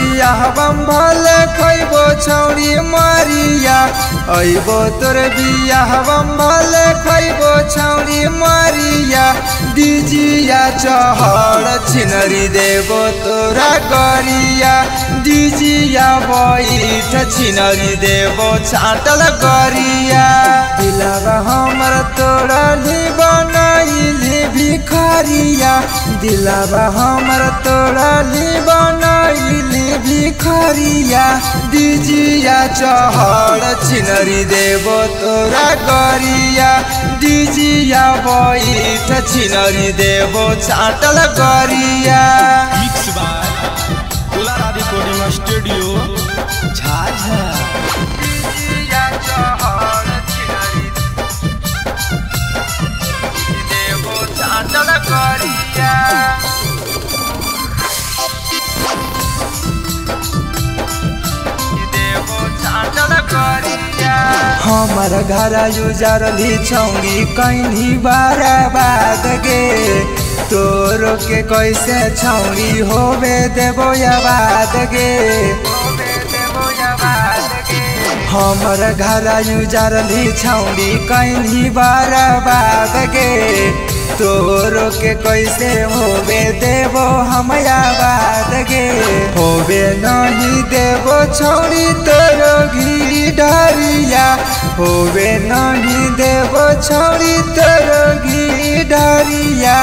बियाह भले खैबो छौरी मारिया अइबो तोर बियाह भले खैबो छौरी मारिया दिजिया चहड़ छिनरी देबो तोरा गरिया दिजिया बैठ छिनरी देबो छाटल गरिया दिलवा हमर तोरा ली बनाइली भिखारिया दिलवा हमर तोरा ली बनाइली भिखारिया दिजिया चहड़ छिनरी देबो तोरा गरिया दिजिया बैठ छिनरी देबो छाटल गरिया। मिक्स बाय दुलारा रिकॉर्डिंग स्टूडियो झाझा। दिजिया चहड़ छिनरी देबो छाटल गरिया। हमर घर उजरली छौरी कहीं बर्बाद गे तोरो के कैसे छौरी होवे देबो आबाद गे हमर घर उजरली छौरी कहीं बर्बाद गे तोरो के कैसे होवे देबो हम आबाद गे होवे नहीं देबो छौरी तोरो घी डरिया होवे नहीं देबो छौरी तोरो घी डरिया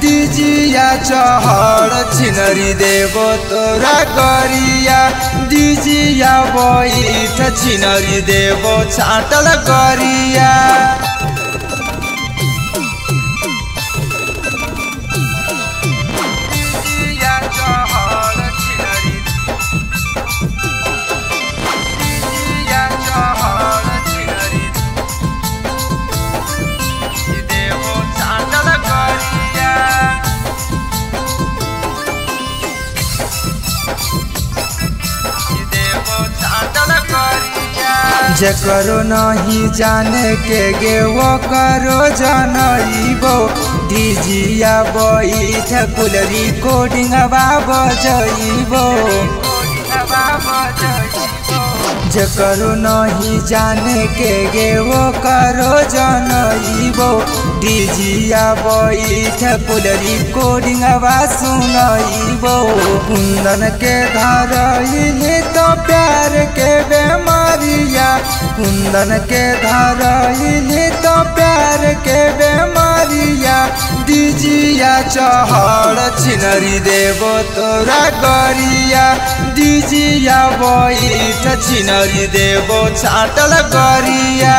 दिजिया चहड़ छिनरी देबो तोरा गरिया दिजिया बैठ छिनरी देबो छाटल गरिया। जकरो नहीं जाने के गे वो करो जानइबो दिजिया बैठ कुल रिकॉर्डिंग बजइबो जकरो नहीं जाने के गे वो करो जानइबो दिजिया बैठ कुल रिकॉर्डिंग सुनइबो कुंदन के धरइले तो प्यार के बेमारिया कुंदन के धरइले तो प्यार के बेमारिया दिजिया चहड़ छिनरी देबो तोरा गरिया दिजिया बैठ छिनरी देबो छाटल गरिया।